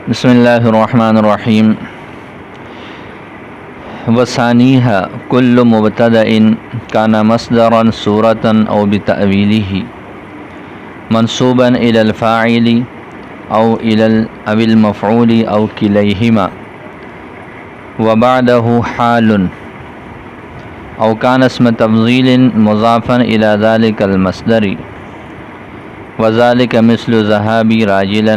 بسم اللہ الرحمن الرحیم وثانیہا کل مبتدأ کان مصدرا صورتا او بتأویلہ منصوبا الی الفاعل او المفعول او کلیہما وبعدہ حال او کان اسم تفضیل مضافا الی ذلک المصدر وذلک مثل ذهابی راجلا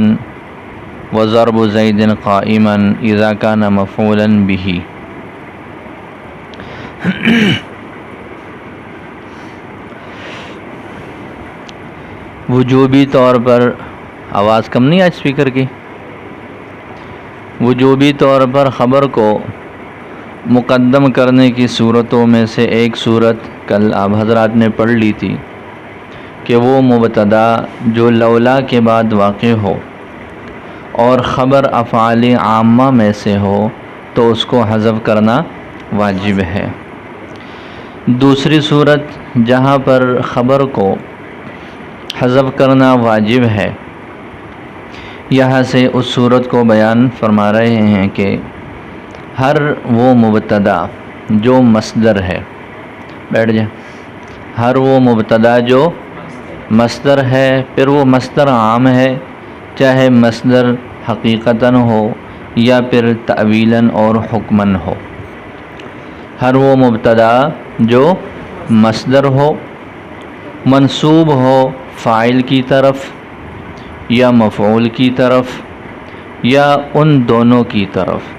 وضرب زید قائما اذا کان مفعولا به۔ وجوبی طور پر آواز کم نہیں ہے اسپیکر کی۔ وجوبی طور پر خبر کو مقدم کرنے کی صورتوں میں سے ایک صورت کل آپ حضرات نے پڑھ لی تھی کہ وہ مبتدا جو لولا کے بعد واقع ہو اور خبر افعال عامہ میں سے ہو تو اس کو حذف کرنا واجب ہے۔ دوسری صورت جہاں پر خبر کو حذف کرنا واجب ہے، یہاں سے اس صورت کو بیان فرما رہے ہیں کہ ہر وہ مبتدا جو مصدر ہے، بیٹھ جائیں، ہر وہ مبتدا جو مصدر ہے، پھر وہ مصدر عام ہے، چاہے مصدر حقیقتاً ہو یا پھر تأویلاً اور حکماً ہو، ہر وہ مبتدا جو مصدر ہو، منصوب ہو فاعل کی طرف یا مفعول کی طرف یا ان دونوں کی طرف،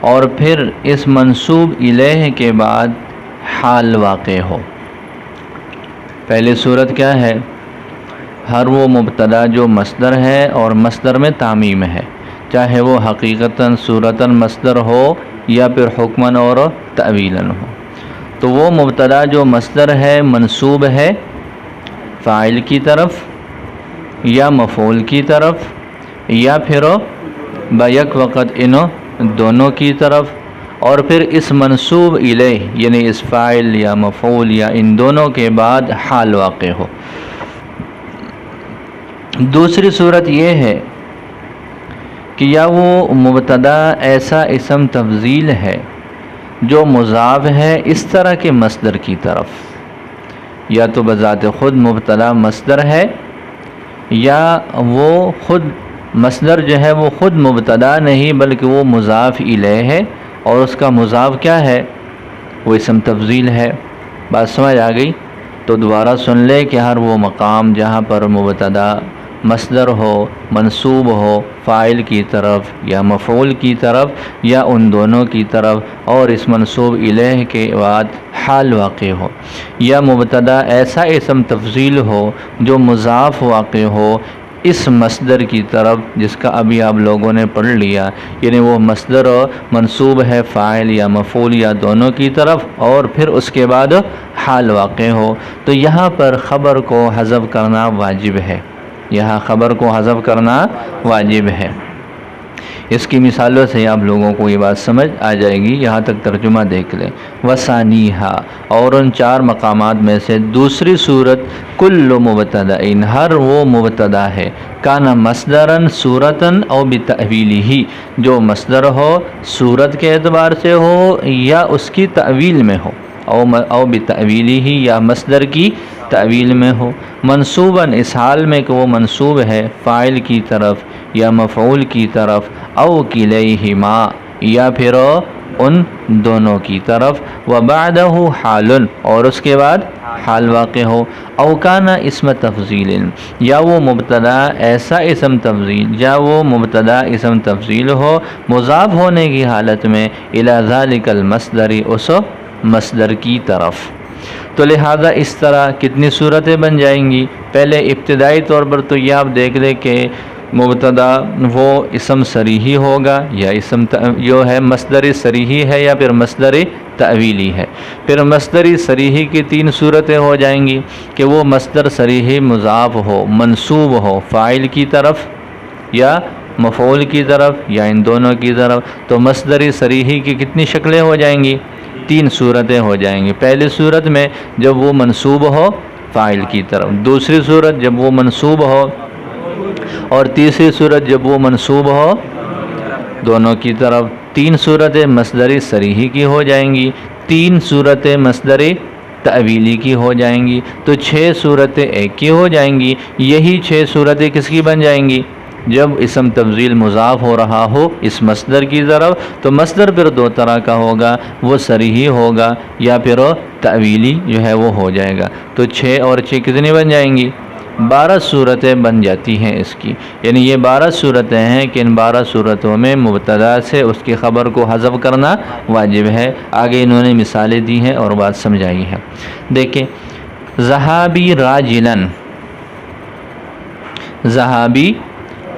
اور پھر اس منصوب الیہ کے بعد حال واقع ہو۔ پہلی صورت کیا ہے؟ ہر وہ مبتدا جو مصدر ہے اور مصدر میں تعمیم ہے، چاہے وہ حقیقتاً صورتاً مصدر ہو یا پھر حکماً اور تأویلاً ہو، تو وہ مبتدا جو مصدر ہے منصوب ہے فاعل کی طرف یا مفعول کی طرف یا پھر بیک وقت ان دونوں کی طرف، اور پھر اس منصوب الیہ یعنی اس فاعل یا مفعول یا ان دونوں کے بعد حال واقع ہو۔ دوسری صورت یہ ہے کہ یا وہ مبتدا ایسا اسم تفضیل ہے جو مضاف ہے اس طرح کے مصدر کی طرف، یا تو بذات خود مبتدا مصدر ہے یا وہ خود مصدر جو ہے وہ خود مبتدا نہیں بلکہ وہ مضاف الیہ ہے، اور اس کا مضاف کیا ہے؟ وہ اسم تفضیل ہے۔ بات سمجھ آ گئی؟ تو دوبارہ سن لے کہ ہر وہ مقام جہاں پر مبتدا مصدر ہو، منصوب ہو فاعل کی طرف یا مفعول کی طرف یا ان دونوں کی طرف، اور اس منصوب الیہ کے بعد حال واقع ہو، یا مبتدا ایسا اسم تفضیل ہو جو مضاف واقع ہو اس مصدر کی طرف جس کا ابھی آپ لوگوں نے پڑھ لیا، یعنی وہ مصدر منصوب ہے فاعل یا مفعول یا دونوں کی طرف، اور پھر اس کے بعد حال واقع ہو، تو یہاں پر خبر کو حذف کرنا واجب ہے، یہاں خبر کو حذف کرنا واجب ہے۔ اس کی مثالوں سے آپ لوگوں کو یہ بات سمجھ آ جائے گی۔ یہاں تک ترجمہ دیکھ لیں۔ وثانیہا، اور ان چار مقامات میں سے دوسری صورت کل مبتدا، ہر وہ مبتدا ہے کان مصدرا صورتا او بتأویلہ، جو مصدر ہو صورت کے اعتبار سے ہو یا اس کی تأویل میں ہو، او بتأویلہ یا مصدر کی تأویل میں ہو، منصوباً اس حال میں کہ وہ منصوب ہے فاعل کی طرف یا مفعول کی طرف، او کلیہما یا پھر ان دونوں کی طرف، وبعدہ حال اور اس کے بعد حال واقع ہو، او کان اسم تفضیل یا وہ مبتدا ایسا اسم تفضیل یا وہ مبتدا اسم تفضیل ہو مضاف ہونے کی حالت میں الی ذلک المصدر اس مصدر کی طرف۔ تو لہذا اس طرح کتنی صورتیں بن جائیں گی؟ پہلے ابتدائی طور پر تو یہ آپ دیکھ لیں کہ مبتدا وہ اسم صریحی ہوگا یا اسم جو ہے مصدر صریحی ہے یا پھر مصدر تأویلی ہے۔ پھر مصدر صریحی کی تین صورتیں ہو جائیں گی کہ وہ مصدر صریحی مضاف ہو، منصوب ہو فاعل کی طرف یا مفعول کی طرف یا ان دونوں کی طرف، تو مصدر صریحی کی کتنی شکلیں ہو جائیں گی؟ تین صورتیں ہو جائیں گی۔ پہلی صورت میں جب وہ منصوب ہو فاعل کی طرف، دوسری صورت جب وہ منصوب ہو اور تیسری صورت جب وہ منصوب ہو دونوں کی طرف. 3 صورتیں مصدری صریحی کی ہو جائیں گی، 3 صورتیں مصدری تعویلی کی ہو جائیں گی، تو 6 صورتیں ایک کی ہو جائیں گی. یہی 6 صورتیں کس کی بن جائیں گی؟ جب اسم تفضیل مضاف ہو رہا ہو اس مصدر کی طرف، تو مصدر پھر 2 طرح کا ہوگا، وہ صریحی ہوگا یا پھر تعویلی جو ہے وہ ہو جائے گا. تو 6 اور 6 کتنی بن جائیں گی؟ 12 صورتیں بن جاتی ہیں اس کی. یعنی یہ 12 صورتیں ہیں کہ ان 12 صورتوں میں مبتدا سے اس کی خبر کو حذف کرنا واجب ہے. آگے انہوں نے مثالیں دی ہیں اور بات سمجھائی ہے. دیکھیں ذہابی راجلن، ذہابی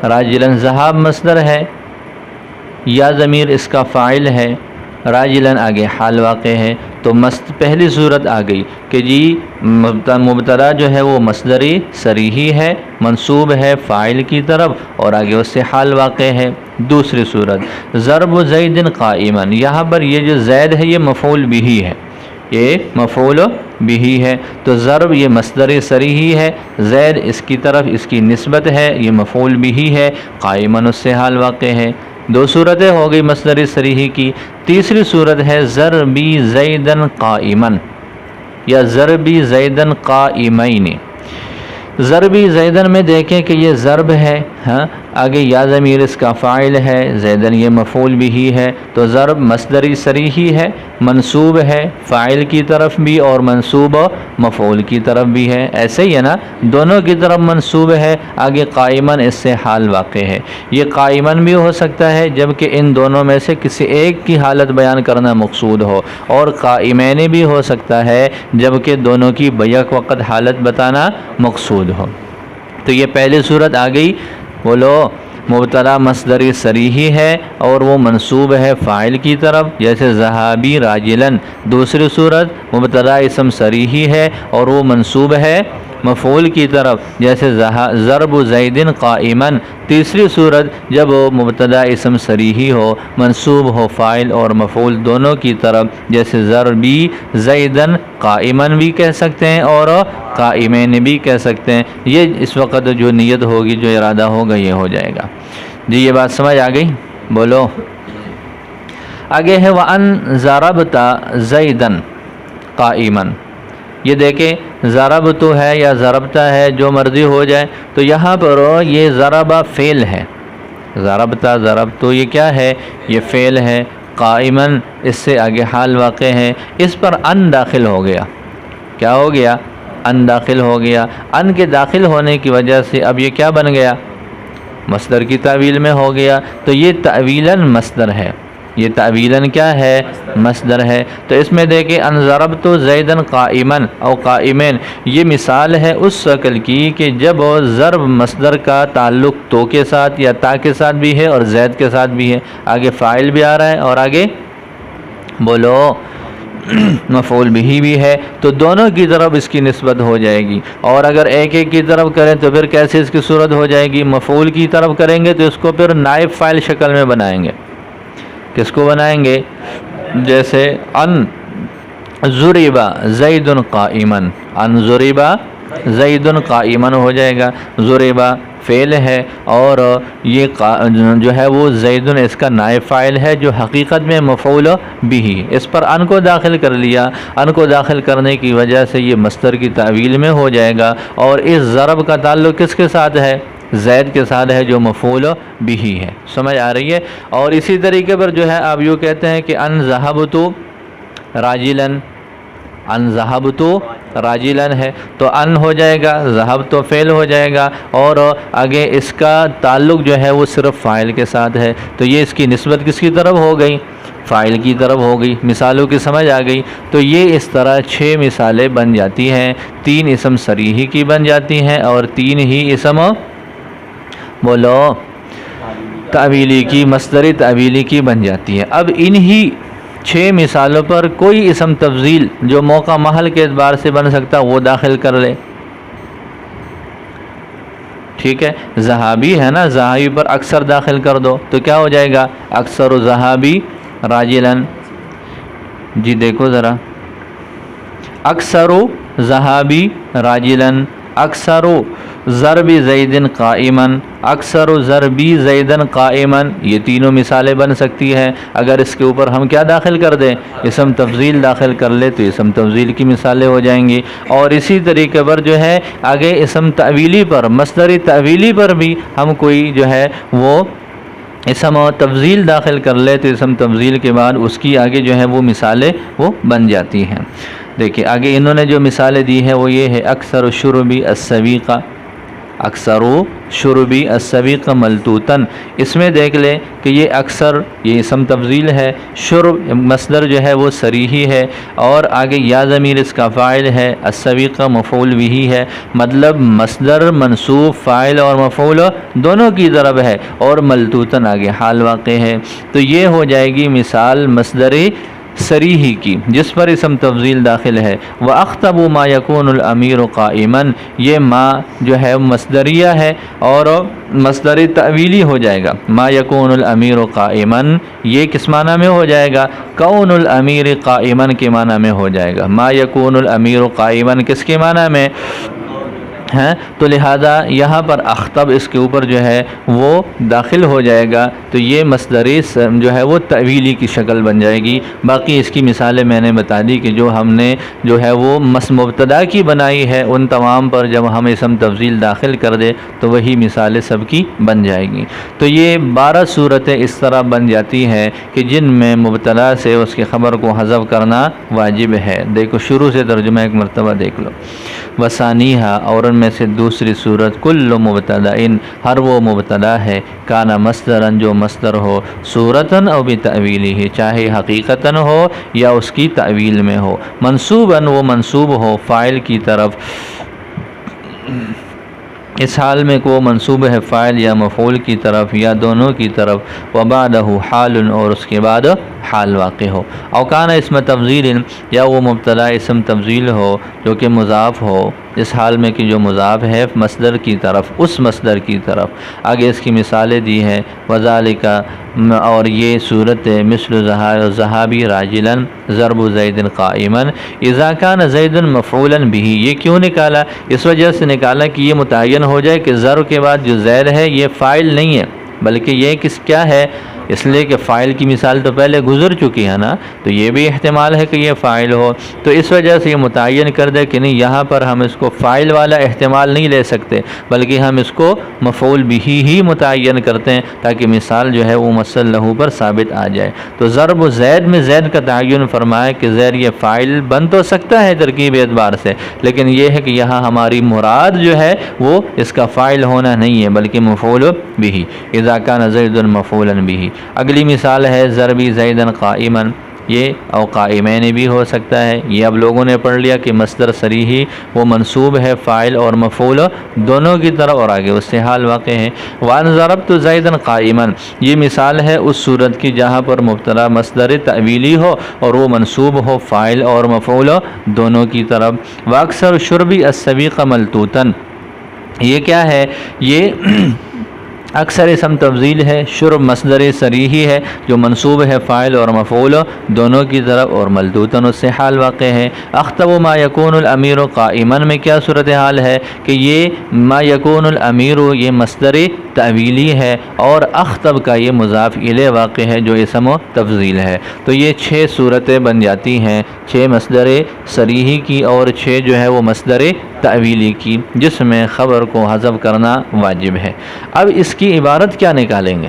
راجلن، ذہاب مصدر ہے، یا ضمیر اس کا فاعل ہے، راجلن آگے حال واقع ہے. تو پہلی صورت آ گئی کہ جی مبتدا جو ہے وہ مصدری صریحی ہے، منصوب ہے فاعل کی طرف اور آگے اس سے حال واقع ہے. دوسری صورت ضرب زید قائما، یہاں پر یہ جو زید ہے یہ مفعول بہ ہے، یہ مفعول بہ ہے. تو ضرب یہ مصدری صریحی ہے، زید اس کی طرف اس کی نسبت ہے، یہ مفعول بہ ہے، قائما اس سے حال واقع ہے. 2 صورتیں ہو گئی مصدری صریحی کی. تیسری صورت ہے ضربی زیدن قائما یا ضربی زیدن قائمین. ضربی زیدن میں دیکھیں کہ یہ ضرب ہے، ہاں آگے یا ضمیر اس کا فاعل ہے، زیدن یہ مفعول بھی ہے. تو ضرب مصدری صریحی ہے، منصوب ہے فاعل کی طرف بھی اور منصوب مفعول کی طرف بھی ہے. ایسے ہی ہے نا، دونوں کی طرف منصوب ہے. آگے قائمن اس سے حال واقع ہے. یہ قائمن بھی ہو سکتا ہے جبکہ ان دونوں میں سے کسی ایک کی حالت بیان کرنا مقصود ہو، اور قائمین بھی ہو سکتا ہے جبکہ دونوں کی بیک وقت حالت بتانا مقصود ہو. تو یہ پہلی صورت آ گئی، بولو مبتدا مصدری صریحی ہے اور وہ منصوب ہے فاعل کی طرف جیسے ذہابی راجلن. دوسری صورت مبتدا اسم صریحی ہے اور وہ منصوب ہے مفعول کی طرف جیسے ضرب زیدن قائمن. تیسری صورت جب مبتدا اسم صریحی ہو، منصوب ہو فاعل اور مفعول دونوں کی طرف جیسے ضربی زیدن قائمن بھی کہہ سکتے ہیں اور قائمین بھی کہہ سکتے ہیں. یہ اس وقت جو نیت ہوگی، جو ارادہ ہوگا، یہ ہو جائے گا. جی یہ بات سمجھ آ گئی؟ بولو. آگے ہے وَأَن ضَرَبْتَ زَيْدًا قَائِمًا. یہ دیکھیں ضربت ہے یا ضربتا ہے، جو مرضی ہو جائے. تو یہاں پر یہ ضربہ فعل ہے، ضربتا ضربت یہ کیا ہے؟ یہ فعل ہے. قائمن اس سے آگے حال واقع ہے. اس پر ان داخل ہو گیا. کیا ہو گیا؟ ان داخل ہو گیا. ان کے داخل ہونے کی وجہ سے اب یہ کیا بن گیا؟ مصدر کی تعویل میں ہو گیا. تو یہ تعویلاً مصدر ہے، یہ تعویلاً کیا ہے؟ مصدر ہے. تو اس میں دیکھیں ان ضربت زیدن قائمن او قائمین، یہ مثال ہے اس شکل کی کہ جب ضرب مصدر کا تعلق تو کے ساتھ یا تا کے ساتھ بھی ہے اور زید کے ساتھ بھی ہے. آگے فاعل بھی آ رہا ہے اور آگے بولو مفعول بھی ہے، تو دونوں کی طرف اس کی نسبت ہو جائے گی. اور اگر ایک ایک کی طرف کریں تو پھر کیسے اس کی صورت ہو جائے گی؟ مفعول کی طرف کریں گے تو اس کو پھر نائب فاعل شکل میں بنائیں گے. کس کو بنائیں گے؟ جیسے ان ضربا زید قائما، ان ضربا زید قائما ہو جائے گا. ضربا فعل ہے اور یہ جو ہے وہ زید اس کا نائب فاعل ہے جو حقیقت میں مفعول بھی. اس پر ان کو داخل کر لیا. ان کو داخل کرنے کی وجہ سے یہ مصدر کی تعویل میں ہو جائے گا. اور اس ضرب کا تعلق کس کے ساتھ ہے؟ زید کے ساتھ ہے جو مفعول بھی ہے. سمجھ آ رہی ہے؟ اور اسی طریقے پر جو ہے آپ یوں کہتے ہیں کہ ان ذہبت راجلن، ان ذہبت راجلن ہے تو ان ہو جائے گا، ذہب تو فعل ہو جائے گا اور آگے اس کا تعلق جو ہے وہ صرف فاعل کے ساتھ ہے. تو یہ اس کی نسبت کس کی طرف ہو گئی؟ فاعل کی طرف ہو گئی. مثالوں کی سمجھ آ گئی؟ تو یہ اس طرح 6 مثالیں بن جاتی ہیں. 3 اسم صریحی کی بن جاتی ہیں اور 3 ہی اسم بولو تعویلی کی، مصدری تعویلی کی بن جاتی ہے. اب انہی 6 مثالوں پر کوئی اسم تفضیل جو موقع محل کے اعتبار سے بن سکتا وہ داخل کر لے. ٹھیک ہے، ذہابی ہے نا، ذہابی پر اکثر داخل کر دو تو کیا ہو جائے گا؟ اکثر ذہابی راجلن. جی دیکھو ذرا، اکثر ذہابی راجلن، اکثر ضرب زیدن قائمن، اکثر ضربی زیدن قائمن، یہ تینوں مثالیں بن سکتی ہیں۔ اگر اس کے اوپر ہم کیا داخل کر دیں، اسم تفضیل داخل کر لے تو اسم تفضیل کی مثالیں ہو جائیں گی۔ اور اسی طریقے پر جو ہے آگے اسم تعویلی پر، مصدر تعویلی پر بھی ہم کوئی جو ہے وہ اسم و تفضیل داخل کر لے تو اسم تفضیل کے بعد اس کی آگے جو ہے وہ مثالیں وہ بن جاتی ہیں۔ دیکھیں آگے انہوں نے جو مثالیں دی ہے وہ یہ ہے اکثر شربی السویقہ، اکثر شربی السویق ملتوتن، اس میں دیکھ لیں کہ یہ اکثر یہ اسم تفضیل ہے، شرب مصدر جو ہے وہ صریحی ہے، اور آگے یا ضمیر اس کا فاعل ہے، السویق مفعول بھی ہے، مطلب مصدر منصوب فاعل اور مفعول دونوں کی طرف ہے، اور ملتوتن آگے حال واقع ہے۔ تو یہ ہو جائے گی مثال مصدر صریحی کی جس پر اسم تفضیل داخل ہے۔ وَأَخْطَبُ مَا يَكُونُ الْأَمِيرُ قَائِمًا، یہ ما جو ہے مصدریہ ہے اور مصدر تعویلی ہو جائے گا۔ ما يَكُونُ الْأَمِيرُ قَائِمًا یہ کس معنی میں ہو جائے گا، کون الامیر قائمًا کے معنی میں ہو جائے گا۔ ما يَكُونُ الْأَمِيرُ قَائِمًا کس کے معنی میں ہیں، تو لہذا یہاں پر اخطب اس کے اوپر جو ہے وہ داخل ہو جائے گا، تو یہ مصدر جو ہے وہ تعویلی کی شکل بن جائے گی۔ باقی اس کی مثالیں میں نے بتا دی کہ جو ہم نے جو ہے وہ مبتدا کی بنائی ہے ان تمام پر جب ہم اسم تفضیل داخل کر دے تو وہی مثالیں سب کی بن جائے گی۔ تو یہ 12 صورتیں اس طرح بن جاتی ہیں کہ جن میں مبتدا سے اس کے خبر کو حذف کرنا واجب ہے۔ دیکھو شروع سے ترجمہ ایک مرتبہ دیکھ لو۔ وثانیہا، اور ان میں سے دوسری صورت، کل مبتدا، ہر وہ مبتدا ہے، کانا مصدرن جو مصدر ہو، صورتن او بتأویلہ چاہے حقیقتاً ہو یا اس کی تعویل میں ہو، منصوباً وہ منصوب ہو فاعل کی طرف، اس حال میں کہ وہ منصوب ہے فاعل یا مفعول کی طرف یا دونوں کی طرف، وبعدہ حال اور اس کے بعد حال واقع ہو، او کان اسم تفضیل یا وہ مبتدا اسم تفضیل ہو جو کہ مضاف ہو، اس حال میں کہ جو مضاف ہے مصدر کی طرف، اس مصدر کی طرف۔ آگے اس کی مثالیں دی ہے، وذالک اور یہ صورت مثل ذہابی راجلا ضرب زید قائما، اذا کان زید مفعولا به، یہ کیوں نکالا، اس وجہ سے نکالا کہ یہ متعین ہو جائے کہ ضرب کے بعد جو زید ہے یہ فاعل نہیں ہے بلکہ یہ کیا ہے، اس لیے کہ فاعل کی مثال تو پہلے گزر چکی ہے نا، تو یہ بھی احتمال ہے کہ یہ فاعل ہو، تو اس وجہ سے یہ متعین کر دے کہ نہیں یہاں پر ہم اس کو فاعل والا احتمال نہیں لے سکتے بلکہ ہم اس کو مفعول بھی ہی متعین کرتے ہیں تاکہ مثال جو ہے وہ مصل لہو پر ثابت آ جائے۔ تو ضرب زید میں زید کا تعین فرمایا کہ زید یہ فاعل بن تو سکتا ہے ترکیب اعتبار سے، لیکن یہ ہے کہ یہاں ہماری مراد جو ہے وہ اس کا فاعل ہونا نہیں ہے بلکہ مفعول بھی، اذا کان زید مفعولا بھی۔ اگلی مثال ہے ضربی زیدن قائما، یہ او قائمین بھی ہو سکتا ہے، یہ اب لوگوں نے پڑھ لیا کہ مصدر صریحی وہ منصوب ہے فاعل اور مفعول دونوں کی طرف اور آگے اس سے حال واقع ہے۔ وان ضربت زیدن قائما، یہ مثال ہے اس صورت کی جہاں پر مبتدا مصدر تعویلی ہو اور وہ منصوب ہو فاعل اور مفعول دونوں کی طرف۔ واکثر شربی السویق ملتوتن، یہ کیا ہے، یہ اکثر اسم تفضیل ہے، شرب مصدر صریحی ہے جو منصوب ہے فاعل اور مفعول دونوں کی طرف اور ملتوتن اس سے حال واقع ہے۔ اخطب ما یکون الامیر قائما میں کیا صورتحال ہے کہ یہ ما یکون الامیر یہ مصدر تعویلی ہے اور اخطب کا یہ مضاف الیہ واقع ہے جو اسم تفضیل ہے۔ تو یہ 6 صورتیں بن جاتی ہیں، 6 مصدر صریحی کی اور 6 جو ہے وہ مصدر تعویلی کی جس میں خبر کو حذف کرنا واجب ہے۔ اب اس کی عبارت کیا نکالیں گے،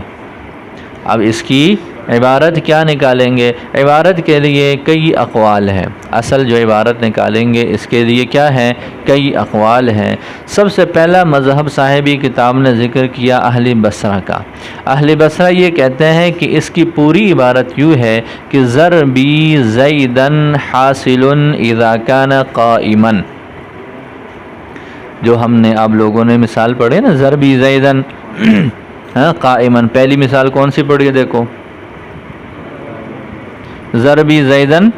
اب اس کی عبارت کیا نکالیں گے، عبارت کے لیے کئی اقوال ہیں، اصل جو عبارت نکالیں گے اس کے لیے کیا ہے، کئی اقوال ہیں۔ سب سے پہلا مذہب صاحبی کتاب نے ذکر کیا اہل بصرہ کا۔ اہل بصرہ یہ کہتے ہیں کہ اس کی پوری عبارت یوں ہے کہ ضربی زیدن حاصل اذا کان قائما، جو ہم نے آپ لوگوں نے مثال پڑھے نا ضربی زیدن قائمن، پہلی مثال کون سی پڑھی ہے دیکھو، ضربی زیدن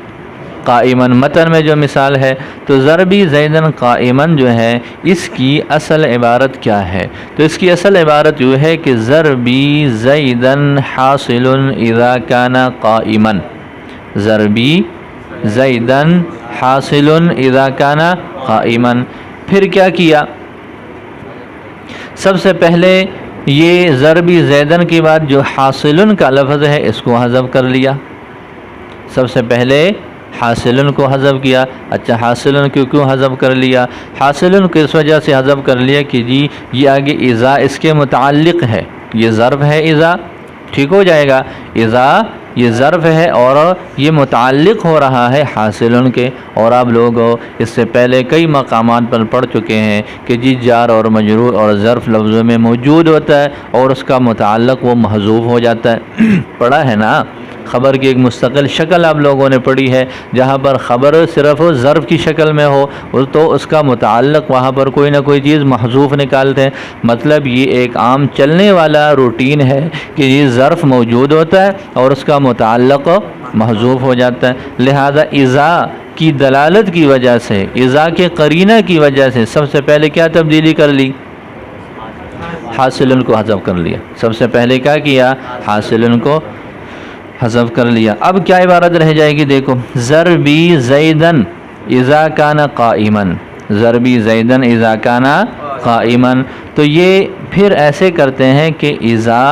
قائمن، متن میں جو مثال ہے، تو ضربی زیدن قائمن جو ہے اس کی اصل عبارت کیا ہے، تو اس کی اصل عبارت یہ ہے کہ ضربی زیدن حاصل اذا کان قائمن، ضربی زیدن حاصل اذا کان قائمن۔ پھر کیا کیا، سب سے پہلے یہ ضربی زیدن کے بعد جو حاصلن کا لفظ ہے اس کو حذف کر لیا، سب سے پہلے حاصلن کو حذف کیا۔ اچھا حاصلن کیوں حذف کر لیا؟ حاصلن کو اس وجہ سے حذف کر لیا کہ جی یہ آگے اذا اس کے متعلق ہے، یہ ظرف ہے اذا، ٹھیک ہو جائے گا، اذا یہ ظرف ہے اور یہ متعلق ہو رہا ہے حاصلن کے، اور آپ لوگ اس سے پہلے کئی مقامات پر پڑھ چکے ہیں کہ جی جار اور مجرور اور ظرف لفظوں میں موجود ہوتا ہے اور اس کا متعلق وہ محذوف ہو جاتا ہے۔ پڑھا ہے نا، خبر کی ایک مستقل شکل آپ لوگوں نے پڑھی ہے، جہاں پر خبر صرف ظرف کی شکل میں ہو تو اس کا متعلق وہاں پر کوئی نہ کوئی چیز محذوف نکالتے ہیں۔ مطلب یہ ایک عام چلنے والا روٹین ہے کہ یہ ظرف موجود ہوتا ہے اور اس کا متعلق محذوف ہو جاتا ہے، لہذا اذا کی دلالت کی وجہ سے، اذا کے قرینہ کی وجہ سے سب سے پہلے کیا تبدیلی کر لی؟ حاصلن کو حذف کر لیا۔ سب سے پہلے کیا کیا؟ حاصلن کو حذف کر لیا۔ اب کیا عبارت رہ جائے گی؟ دیکھو، ضربی زیدن اذا کان قائما، ضربی زیدن اذا کان قائما، تو یہ پھر ایسے کرتے ہیں کہ اذا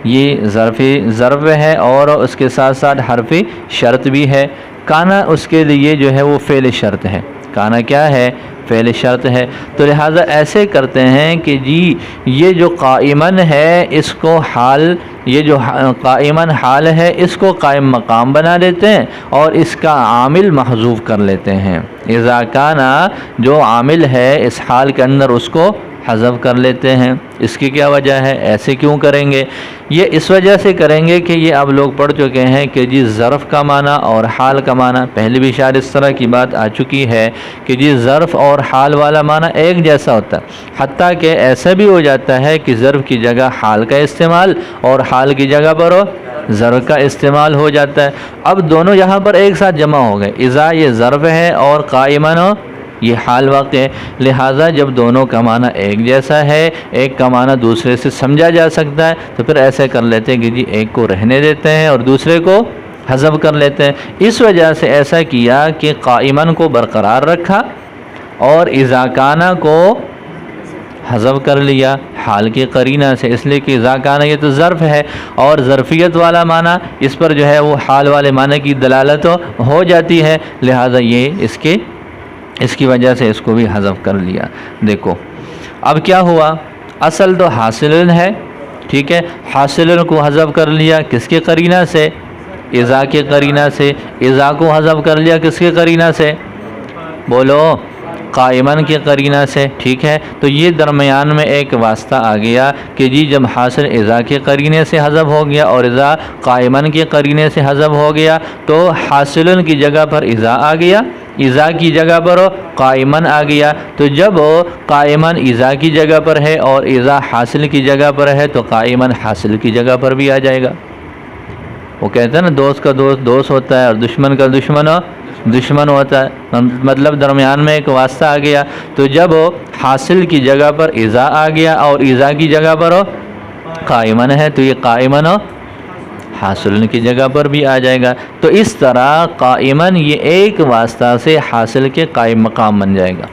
یہ ظرف ہے اور اس کے ساتھ ساتھ حرف شرط بھی ہے، کانا اس کے لیے جو ہے وہ فعل شرط ہے، کانا کیا ہے؟ فعل شرط ہے، تو لہٰذا ایسے کرتے ہیں کہ جی یہ جو قائمن ہے اس کو حال، یہ جو قائمن حال ہے اس کو قائم مقام بنا دیتے ہیں اور اس کا عامل محذوف کر لیتے ہیں۔ اذا کانا جو عامل ہے اس حال کے اندر اس کو حذف کر لیتے ہیں۔ اس کی کیا وجہ ہے؟ ایسے کیوں کریں گے؟ یہ اس وجہ سے کریں گے کہ یہ آپ لوگ پڑھ چکے ہیں کہ جی ظرف کا معنی اور حال کا معنی، پہلے بھی شاید اس طرح کی بات آ چکی ہے کہ جی ظرف اور حال والا معنی ایک جیسا ہوتا ہے، حتیٰ کہ ایسا بھی ہو جاتا ہے کہ ظرف کی جگہ حال کا استعمال اور حال کی جگہ پر ظرف کا استعمال ہو جاتا ہے۔ اب دونوں یہاں پر ایک ساتھ جمع ہو گئے، اذا یہ ظرف ہے اور قائمن یہ حال واقع ہے، لہٰذا جب دونوں کا معنی ایک جیسا ہے، ایک کا معنی دوسرے سے سمجھا جا سکتا ہے، تو پھر ایسے کر لیتے ہیں کہ جی ایک کو رہنے دیتے ہیں اور دوسرے کو حذف کر لیتے ہیں۔ اس وجہ سے ایسا کیا کہ قائمن کو برقرار رکھا اور اذا کانا کو حذف کر لیا حال کے قرینہ سے، اس لیے کہ اذا کانا یہ تو ظرف ہے اور ظرفیت والا معنی اس پر جو ہے وہ حال والے معنی کی دلالت ہو جاتی ہے، لہٰذا یہ اس کی وجہ سے اس کو بھی حذف کر لیا۔ دیکھو اب کیا ہوا، اصل تو حاصلن ہے، ٹھیک ہے، حاصلن کو حذف کر لیا کس کے قرینہ سے؟ اذا کے قرینہ سے۔ اذا کو حذف کر لیا کس کے قرینہ سے؟ بولو، قائمن کے قرینہ سے، ٹھیک ہے۔ تو یہ درمیان میں ایک واسطہ آ گیا کہ جی جب حاصل اذا کے قرینے سے حذف ہو گیا اور اذا قائمن کے قرینے سے حذف ہو گیا تو حاصلن کی جگہ پر اذا آ گیا، اذا کی جگہ پر قائمن آ گیا۔ تو جب قائمن اذا کی جگہ پر ہے اور اذا حاصل کی جگہ پر ہے تو قائمن حاصل کی جگہ پر بھی آ جائے گا۔ وہ کہتے ہیں نا دوست کا دوست دوست ہوتا ہے اور دشمن کا دشمن ہوتا ہے، مطلب درمیان میں ایک واسطہ آ گیا۔ تو جب حاصل کی جگہ پر اذا آ گیا اور اذا کی جگہ پر قائمن ہے تو یہ قائمن حاصل کی جگہ پر بھی آ جائے گا۔ تو اس طرح قائمن یہ ایک واسطہ سے حاصل کے قائم مقام بن جائے گا۔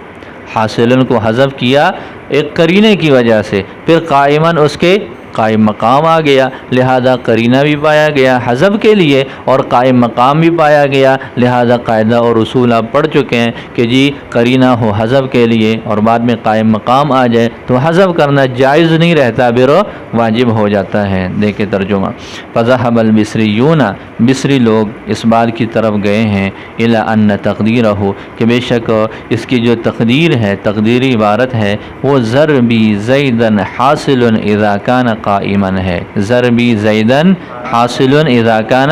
حاصلن کو حذف کیا ایک قرینے کی وجہ سے، پھر قائمن اس کے قائم مقام آ گیا، لہذا قرینہ بھی پایا گیا حذف کے لیے اور قائم مقام بھی پایا گیا، لہذا قاعدہ اور اصول آپ پڑھ چکے ہیں کہ جی قرینہ ہو حذف کے لیے اور بعد میں قائم مقام آ جائے تو حذف کرنا جائز نہیں رہتا، برو واجب ہو جاتا ہے۔ دیکھیں ترجمہ، فذهب البصریون، بصری لوگ اس بات کی طرف گئے ہیں الی ان تقدیرہ، کہ بے شک اس کی جو تقدیر ہے، تقدیری عبارت ہے، وہ ضربی زیدن حاصل اذا کان قائمن ہے، ضربی زیدن حاصل اذا کان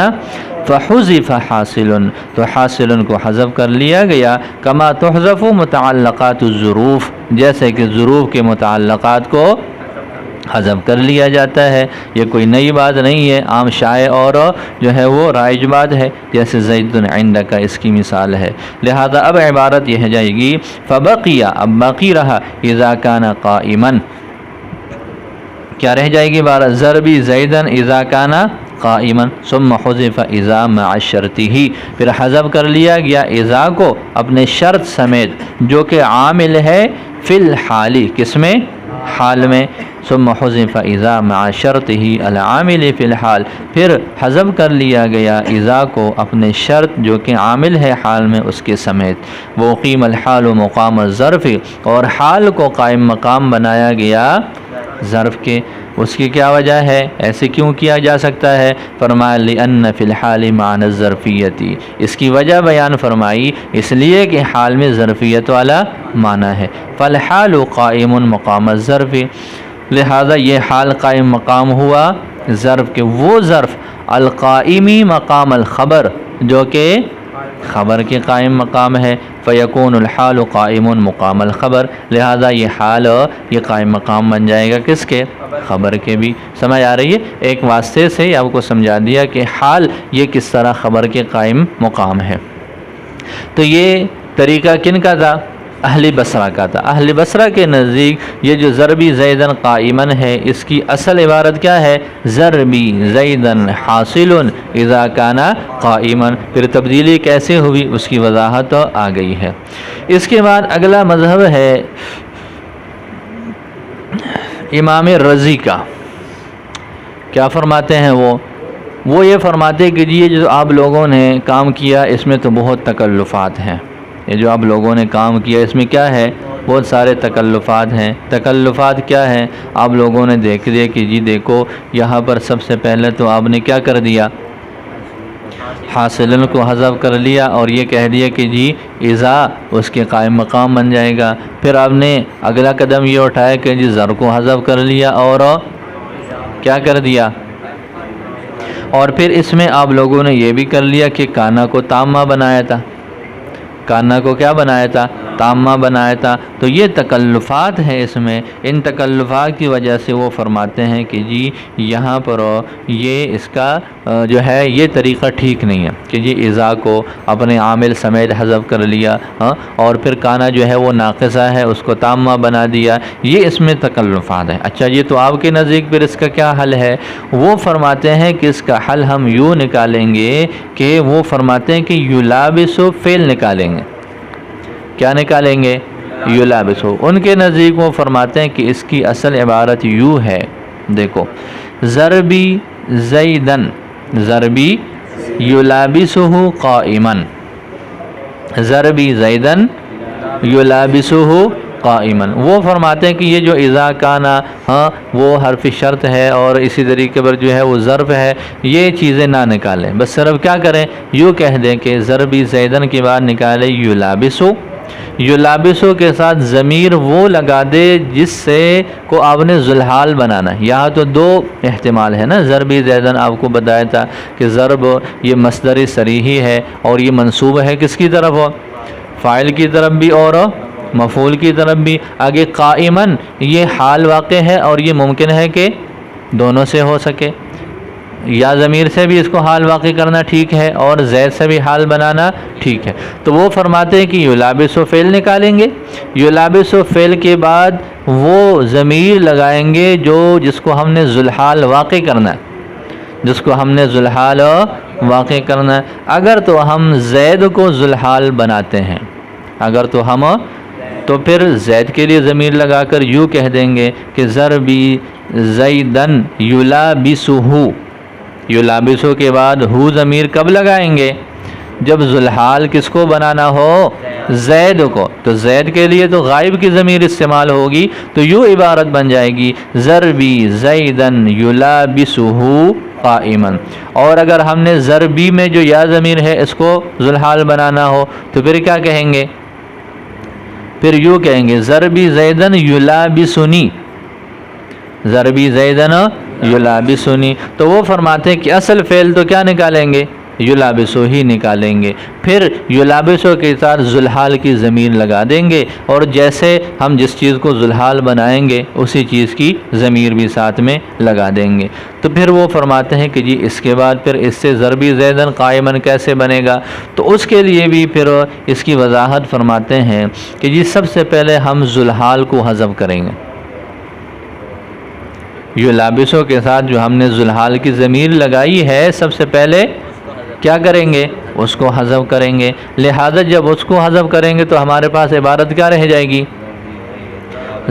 فحذف حاصل، تو حاصل کو حذف کر لیا گیا، کما تحذف متعلقات الظروف، جیسے کہ ظروف کے متعلقات کو حذف کر لیا جاتا ہے۔ یہ کوئی نئی بات نہیں ہے، عام شائع اور جو ہے وہ رائج بات ہے، جیسے زید عندک اس کی مثال ہے۔ لہذا اب عبارت یہ جائے گی فبقی، اب باقی رہا اذا کان قائما، کیا رہ جائے گی عبارت؟ ضربی زیدن اذا کان قائما ثم حذف اذا مع شرطہ، پھر حذف کر لیا گیا اذا کو اپنے شرط سمیت جو کہ عامل ہے فی الحال، کس میں؟ حال میں، ثم حذف اذا مع شرطه العامل فی الحال، پھر حذف کر لیا گیا اذا کو اپنے شرط جو کہ عامل ہے حال میں اس کے سمیت، وقیم الحال مقام الظرف، اور حال کو قائم مقام بنایا گیا ظرف کے۔ اس کی کیا وجہ ہے، ایسے کیوں کیا جا سکتا ہے؟ فرمایا لأن فی الحال معنی الظرفیتی، اس کی وجہ بیان فرمائی اس لیے کہ حال میں ظرفیت والا معنی ہے، فالحال قائم مقام الظرف، لہذا یہ حال قائم مقام ہوا ظرف کے، وہ ظرف القائمی مقام الخبر جو کہ خبر کے قائم مقام ہے، فیکون الحال قائم مقام الخبر، لہذا یہ حال یہ قائم مقام بن جائے گا کس کے؟ خبر کے بھی۔ سمجھ آ رہی ہے؟ ایک واسطے سے آپ کو سمجھا دیا کہ حال یہ کس طرح خبر کے قائم مقام ہے۔ تو یہ طریقہ کن کا تھا؟ اہل بصرہ کا تھا۔ اہل بصرہ کے نزدیک یہ جو ضربی زیدن قائمن ہے اس کی اصل عبارت کیا ہے؟ ضربی زیدن حاصل اذا کان قائمن، پھر تبدیلی کیسے ہوئی اس کی وضاحت آ گئی ہے۔ اس کے بعد اگلا مذہب ہے امام رضی کا۔ کیا فرماتے ہیں وہ یہ فرماتے ہیں کہ یہ جو آپ لوگوں نے کام کیا اس میں تو بہت تکلفات ہیں، یہ جو آپ لوگوں نے کام کیا اس میں کیا ہے؟ بہت سارے تکلفات ہیں۔ تکلفات کیا ہیں؟ آپ لوگوں نے دیکھ لیا کہ جی دیکھو یہاں پر سب سے پہلے تو آپ نے کیا کر دیا؟ حاصلن کو حذف کر لیا اور یہ کہہ دیا کہ جی اذا اس کے قائم مقام بن جائے گا، پھر آپ نے اگلا قدم یہ اٹھایا کہ جی ضرب کو حذف کر لیا اور کیا کر دیا، اور پھر اس میں آپ لوگوں نے یہ بھی کر لیا کہ کانا کو تامہ بنایا تھا، کانا کو کیا بنایا تھا؟ تامہ بنایا تھا۔ تو یہ تکلفات ہیں اس میں، ان تکلفات کی وجہ سے وہ فرماتے ہیں کہ جی یہاں پر یہ اس کا جو ہے یہ طریقہ ٹھیک نہیں ہے کہ جی اذا کو اپنے عامل سمیت حذف کر لیا اور پھر کانا جو ہے وہ ناقصہ ہے اس کو تامہ بنا دیا، یہ اس میں تکلفات ہیں۔ اچھا یہ تو آپ کے نزدیک پھر اس کا کیا حل ہے؟ وہ فرماتے ہیں کہ اس کا حل ہم یوں نکالیں گے کہ وہ فرماتے ہیں کہ یلابسو فعل نکالیں گے۔ کیا نکالیں گے؟ یلابسو۔ ان کے نزدیک وہ فرماتے ہیں کہ اس کی اصل عبارت یوں ہے، دیکھو ضربی زیدن، ضربی یلابسہ قائمن، ضربی زیدن یلابسہ قائمن۔ وہ فرماتے ہیں کہ یہ جو اذا کانا وہ حرف شرط ہے اور اسی طریقے پر جو ہے وہ ظرف ہے، یہ چیزیں نہ نکالیں، بس صرف کیا کریں؟ یوں کہہ دیں کہ ضربی زیدن کے بعد نکالے یلابسو، یلابسو کے ساتھ ضمیر وہ لگا دے جس سے کو آپ نے ذوالحال بنانا ہے۔ یہاں تو دو احتمال ہے نا، ضربی زیدن آپ کو بتایا تھا کہ ضرب یہ مصدر صریحی ہے اور یہ منصوب ہے کس کی طرف؟ فاعل کی طرف بھی اور مفعول کی طرف بھی۔ آگے قائمن یہ حال واقع ہے اور یہ ممکن ہے کہ دونوں سے ہو سکے، یا ضمیر سے بھی اس کو حال واقع کرنا ٹھیک ہے اور زید سے بھی حال بنانا ٹھیک ہے۔ تو وہ فرماتے ہیں کہ یلابسو فعل نکالیں گے، یلابسو فعل کے بعد وہ ضمیر لگائیں گے جو جس کو ہم نے ذوالحال واقع کرنا ہے، جس کو ہم نے ذوالحال واقع کرنا ہے۔ اگر تو ہم زید کو ذوالحال بناتے ہیں، اگر تو ہم تو پھر زید کے لیے ضمیر لگا کر یوں کہہ دیں گے کہ ضربی زیدن یلابسہ، یلابسو کے بعد ہو ضمیر کب لگائیں گے؟ جب ذوالحال کس کو بنانا ہو؟ زید کو۔ تو زید کے لیے تو غائب کی ضمیر استعمال ہوگی، تو یوں عبارت بن جائے گی ضربی زیدن یلابسہ قائمن۔ اور اگر ہم نے ضربی میں جو یا ضمیر ہے اس کو ذوالحال بنانا ہو تو پھر کیا کہیں گے؟ پھر یوں کہیں گے ضربی زیدن یلابسنی، ضربی زیدن یلابسنی۔ تو وہ فرماتے ہیں کہ اصل فعل تو کیا نکالیں گے؟ یلابسو ہی نکالیں گے، پھر یلابسو کے ساتھ ذوالحال کی ضمیر لگا دیں گے اور جیسے ہم جس چیز کو ذوالحال بنائیں گے اسی چیز کی ضمیر بھی ساتھ میں لگا دیں گے۔ تو پھر وہ فرماتے ہیں کہ جی اس کے بعد پھر اس سے ضربی زیدن قائمن کیسے بنے گا؟ تو اس کے لیے بھی پھر اس کی وضاحت فرماتے ہیں کہ جی سب سے پہلے ہم ذوالحال کو حذف کریں گے، یلابسو کے ساتھ جو ہم نے ذوالحال کی ضمیر لگائی ہے سب سے پہلے کیا کریں گے؟ اس کو حذف کریں گے۔ لہذا جب اس کو حذف کریں گے تو ہمارے پاس عبارت کیا رہ جائے گی؟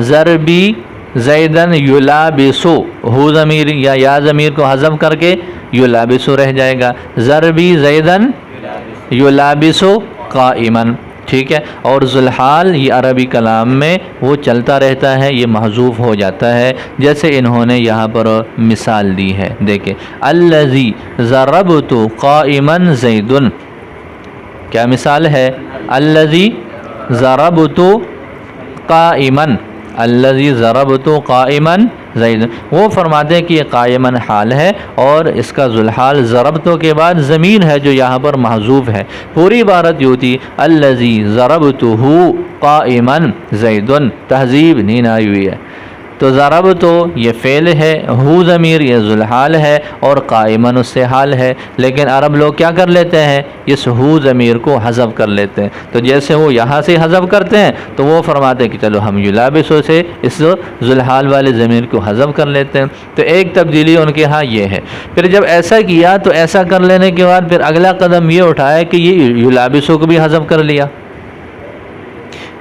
ضربی زیدن یلابسو، ہو ضمیر یا ضمیر کو حذف کر کے یلابسو رہ جائے گا، ضربی زیدن یلابسو قائمن، ٹھیک ہے۔ اور ذوالحال یہ عربی کلام میں وہ چلتا رہتا ہے، یہ محذوف ہو جاتا ہے، جیسے انہوں نے یہاں پر مثال دی ہے، دیکھیں الذی ضربت قائما زید، کیا مثال ہے؟ الذی ضربت قائما، الذی ضربت قائما زید، وہ فرماتے ہیں کہ یہ قائمن حال ہے اور اس کا ذوالحال ضربتوں کے بعد ضمیر ہے جو یہاں پر محذوف ہے، پوری عبارت یہ ہوتی الذی ضربتہ قائما زید، تہذیب نہیں آئی ہوئی ہے۔ تو ضربتو یہ فعل ہے، ہو ضمیر یہ ذوالحال ہے اور قائمن اس سے حال ہے، لیکن عرب لوگ کیا کر لیتے ہیں؟ اس ہو ضمیر کو حذف کر لیتے ہیں، تو جیسے وہ یہاں سے حذف کرتے ہیں تو وہ فرماتے ہیں کہ چلو ہم یلابسو سے اس ذوالحال والے ضمیر کو حذف کر لیتے ہیں۔ تو ایک تبدیلی ان کے ہاں یہ ہے۔ پھر جب ایسا کیا تو ایسا کر لینے کے بعد پھر اگلا قدم یہ اٹھایا کہ یہ یلابسو کو بھی حذف کر لیا،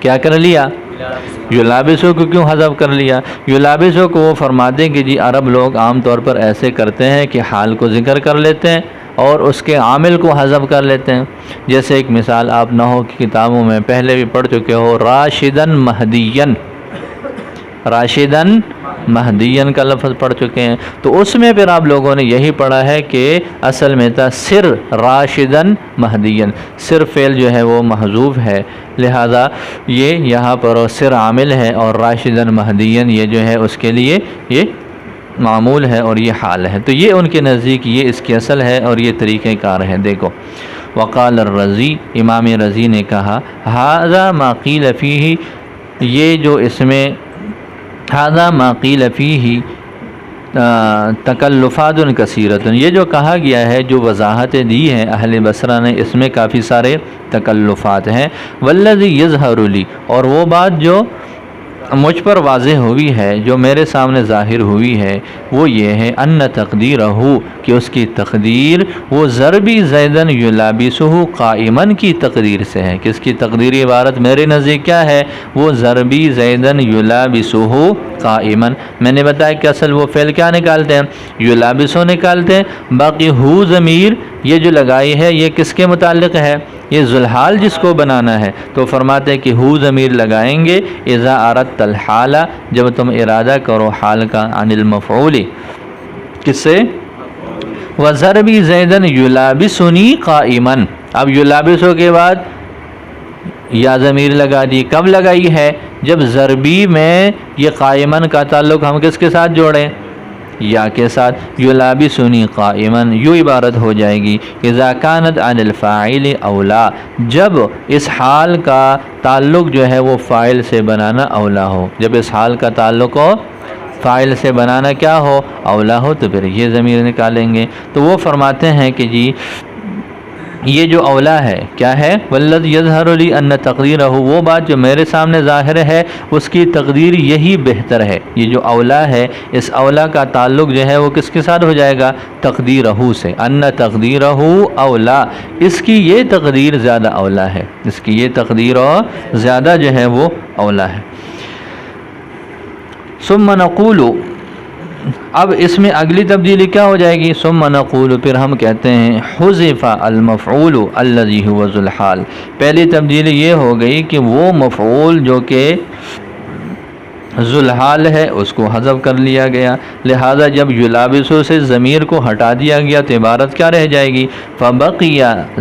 کیا کر لیا؟ یلابسو کو کیوں حذف کر لیا؟ یلابسو کو وہ فرماتے ہیں کہ جی عرب لوگ عام طور پر ایسے کرتے ہیں کہ حال کو ذکر کر لیتے ہیں اور اس کے عامل کو حذف کر لیتے ہیں، جیسے ایک مثال آپ نحو کی کتابوں میں پہلے بھی پڑھ چکے ہو، راشدن مہدین، راشدن مہدین کا لفظ پڑھ چکے ہیں، تو اس میں پھر آپ لوگوں نے یہی پڑھا ہے کہ اصل میں تھا سر راشدن مہدین، سر فعل جو ہے وہ محذوف ہے، لہذا یہ یہاں پر سر عامل ہے اور راشدن مہدین یہ جو ہے اس کے لیے یہ معمول ہے اور یہ حال ہے، تو یہ ان کے نزدیک یہ اس کی اصل ہے اور یہ طریقہ کار ہے۔ دیکھو وقال الرزی، امام رزی نے کہا ھذا ما قیل فیہ، یہ جو اس میں ھذا ما قیل فیہ تکلفات کثیرۃ، یہ جو کہا گیا ہے، جو وضاحتیں دی ہیں اہل بصرہ نے، اس میں کافی سارے تکلفات ہیں، والذی یظہر لی، اور وہ بات جو مجھ پر واضح ہوئی ہے، جو میرے سامنے ظاہر ہوئی ہے، وہ یہ ہے ان تقدیرہ، کہ اس کی تقدیر وہ ضربی زیدن یلابسہ قائمن کی تقدیر سے ہے، کہ اس کی تقدیری عبارت میرے نزدیک کیا ہے؟ وہ ضربی زیدن یلابسہ قائمن، میں نے بتایا کہ اصل وہ فعل کیا نکالتے ہیں؟ یلابسو نکالتے ہیں، باقی ہو ضمیر یہ جو لگائی ہے یہ کس کے متعلق ہے؟ یہ ذوالحال جس کو بنانا ہے، تو فرماتے ہیں کہ ہو ضمیر لگائیں گے اذا اردت الحال، جب تم ارادہ کرو حال کا، عن المفعول، کس سے؟ وضربی زیدن یلابسنی قائمن، اب یلابسو کے بعد یا ضمیر لگا دی، کب لگائی ہے؟ جب ضربی میں یہ قائمن کا تعلق ہم کس کے ساتھ جوڑیں؟ یا کے ساتھ، یلابسنی قائمن، یوں عبارت ہو جائے گی اذا کانت عن الفاعل اولا، جب اس حال کا تعلق جو ہے وہ فاعل سے بنانا اولا ہو، جب اس حال کا تعلق ہو فاعل سے بنانا کیا ہو؟ اولا ہو، تو پھر یہ ضمیر نکالیں گے۔ تو وہ فرماتے ہیں کہ جی یہ جو اولا ہے کیا ہے؟ والذی یظہر لی ان تقدیرہ، وہ بات جو میرے سامنے ظاہر ہے اس کی تقدیر یہی بہتر ہے، یہ جو اولا ہے اس اولا کا تعلق جو ہے وہ کس کے ساتھ ہو جائے گا؟ تقدیرہ سے، ان تقدیرہ اولا، اس کی یہ تقدیر زیادہ اولا ہے، اس کی یہ تقدیر زیادہ جو ہے وہ اولا ہے۔ ثم نقول، اب اس میں اگلی تبدیلی کیا ہو جائے گی؟ ثم نقول، پھر ہم کہتے ہیں حذف المفعول الذی هو ذوالحال، پہلی تبدیلی یہ ہو گئی کہ وہ مفعول جو کہ ذوالحال ہے اس کو حذف کر لیا گیا، لہذا جب یلابسو سے ضمیر کو ہٹا دیا گیا تو عبارت کیا رہ جائے گی؟ فبقی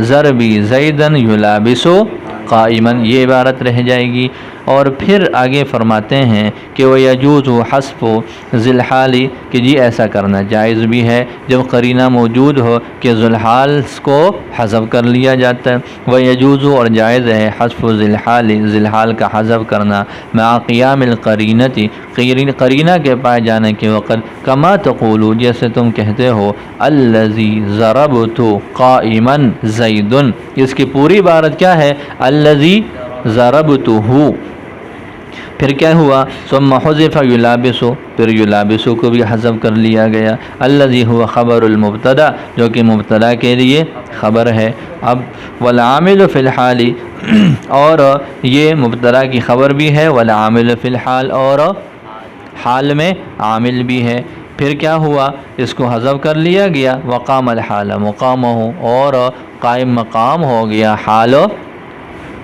ضربی زیدن یلابسو قائمن، یہ عبارت رہ جائے گی۔ اور پھر آگے فرماتے ہیں کہ وہ یجوز حذف ذوالحال، کہ جی ایسا کرنا جائز بھی ہے جب قرینہ موجود ہو کہ ذوالحال کو حذف کر لیا جاتا ہے، وہ یجوز، اور جائز ہے حذف ذوالحال، ذوالحال کا حذف کرنا، مع قیام القرینۃ، قرینہ کے پائے جانے کے وقت، کما تقول، جیسے تم کہتے ہو الذی ضربت قائما زید، اس کی پوری عبارت کیا ہے؟ الذی ضربتہ، پھر کیا ہوا؟ ثم حذف یلابسو، پھر یلابسو کو بھی حذف کر لیا گیا، الذی هو خبر المبتدا، جو کہ مبتدا کے لیے خبر ہے۔ اب والعامل فی الحال، اور یہ مبتدا کی خبر بھی ہے، والعامل فی الحال، اور حال میں عامل بھی ہے، پھر کیا ہوا، اس کو حذف کر لیا گیا، وقام الحال مقامہ، اور قائم مقام ہو گیا حال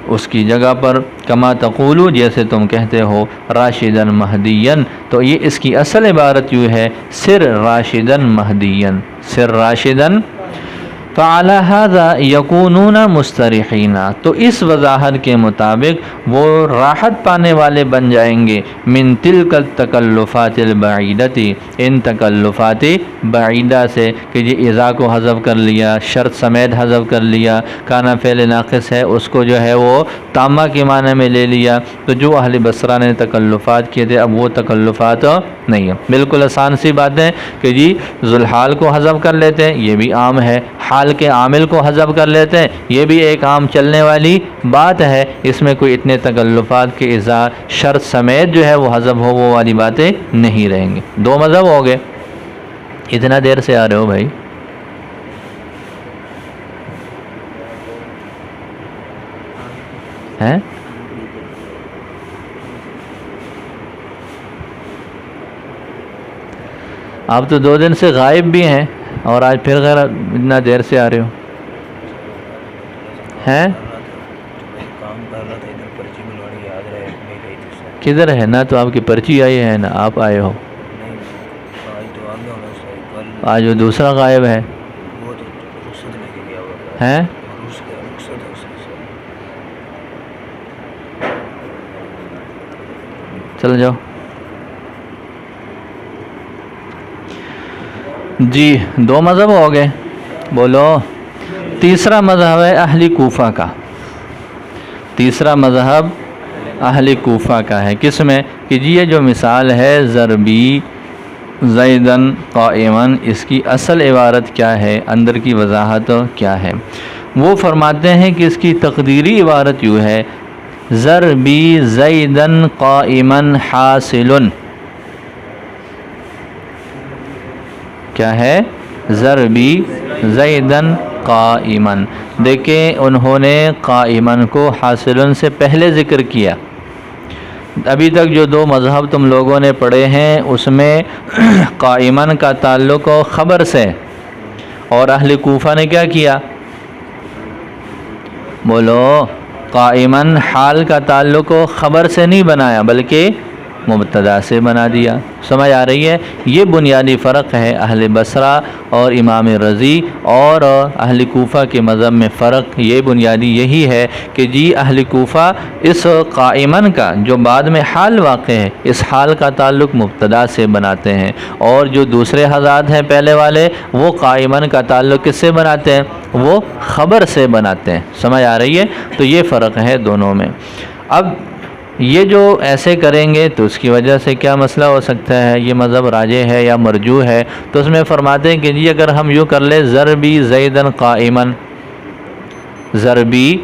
اس کی جگہ پر، کما تقولو جیسے تم کہتے ہو، راشدن مہدین، تو یہ اس کی اصل عبارت یوں ہے، سر راشدن مہدین، سر راشدن، فعلی ھذا یکونون مستریحین، تو اس وضاحت کے مطابق وہ راحت پانے والے بن جائیں گے، من تلک التکلفات البعیدتی، ان تکلفات بعیدہ سے، کہ یہ اذا کو حذف کر لیا، شرط سمیت حذف کر لیا، کانا فعل ناقص ہے اس کو جو ہے وہ تامہ کے معنی میں لے لیا، تو جو اہل بصرہ نے تکلفات کیے تھے اب وہ تکلفات نہیں ہے۔ بالکل آسان سی بات ہے کہ جی ذوالحال کو حذف کر لیتے ہیں، یہ بھی عام ہے، حال کے عامل کو حذف کر لیتے ہیں، یہ بھی ایک عام چلنے والی بات ہے، اس میں کوئی اتنے تکلفات کے اذا شرط سمیت جو ہے وہ حذف ہو وہ والی باتیں نہیں رہیں گے۔ دو مذہب ہو گئے، اتنا دیر سے آ رہے ہو بھائی؟ ہیں آپ تو 2 دن سے غائب بھی ہیں اور آج پھر غیر اتنا دیر سے آ رہے ہو ہیں؟ کدھر ہے؟ نہ تو آپ کی پرچی آئی ہے نہ آپ آئے ہو، آج وہ دوسرا غائب ہے ہیں؟ چل جاؤ جی۔ 2 مذہب ہو گئے، بولو۔ تیسرا مذہب ہے اہل کوفہ کا، تیسرا مذہب اہل کوفہ کا ہے، کس میں کہ جی یہ جو مثال ہے ضربی زیدن قائمن، اس کی اصل عبارت کیا ہے، اندر کی وضاحت کیا ہے؟ وہ فرماتے ہیں کہ اس کی تقدیری عبارت یوں ہے، ضربی زیدن قائمن حاصل، کیا ہے؟ ضربی زیدن قائمن، دیکھیں انہوں نے قائمن کو حاصل سے پہلے ذکر کیا۔ ابھی تک جو 2 مذہب تم لوگوں نے پڑھے ہیں اس میں قائمن کا تعلق خبر سے، اور اہل کوفہ نے کیا کیا؟ بولو، قائمن حال کا تعلق خبر سے نہیں بنایا بلکہ مبتدا سے بنا دیا۔ سمجھ آ رہی ہے؟ یہ بنیادی فرق ہے اہل بصرہ اور امام رضی اور اہل کوفہ کے مذہب میں، فرق یہ بنیادی یہی ہے کہ جی اہل کوفہ اس قائمن کا جو بعد میں حال واقع ہے اس حال کا تعلق مبتدا سے بناتے ہیں، اور جو دوسرے حضرات ہیں پہلے والے وہ قائمن کا تعلق کس سے بناتے ہیں؟ وہ خبر سے بناتے ہیں۔ سمجھ آ رہی ہے؟ تو یہ فرق ہے دونوں میں۔ اب یہ جو ایسے کریں گے تو اس کی وجہ سے کیا مسئلہ ہو سکتا ہے، یہ مذہب راجح ہے یا مرجوح ہے؟ تو اس میں فرماتے ہیں کہ جی اگر ہم یوں کر لیں ضربی زیدن قائمن، ضربی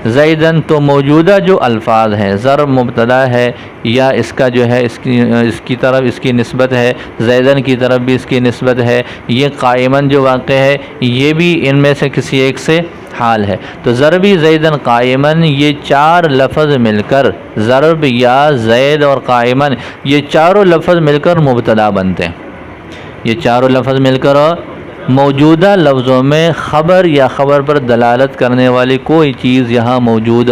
زیدن، تو موجودہ جو الفاظ ہیں، ضرب مبتدا ہے یا اس کا جو ہے اس کی طرف اس کی نسبت ہے، زیدن کی طرف بھی اس کی نسبت ہے، یہ قائمن جو واقع ہے یہ بھی ان میں سے کسی ایک سے حال ہے۔ تو ضربی زیدن قائمن، یہ 4 لفظ مل کر، ضرب یا زید اور قائمن، یہ چاروں لفظ مل کر مبتدا بنتے ہیں۔ یہ چاروں لفظ مل کر موجودہ لفظوں میں خبر یا خبر پر دلالت کرنے والی کوئی چیز یہاں موجود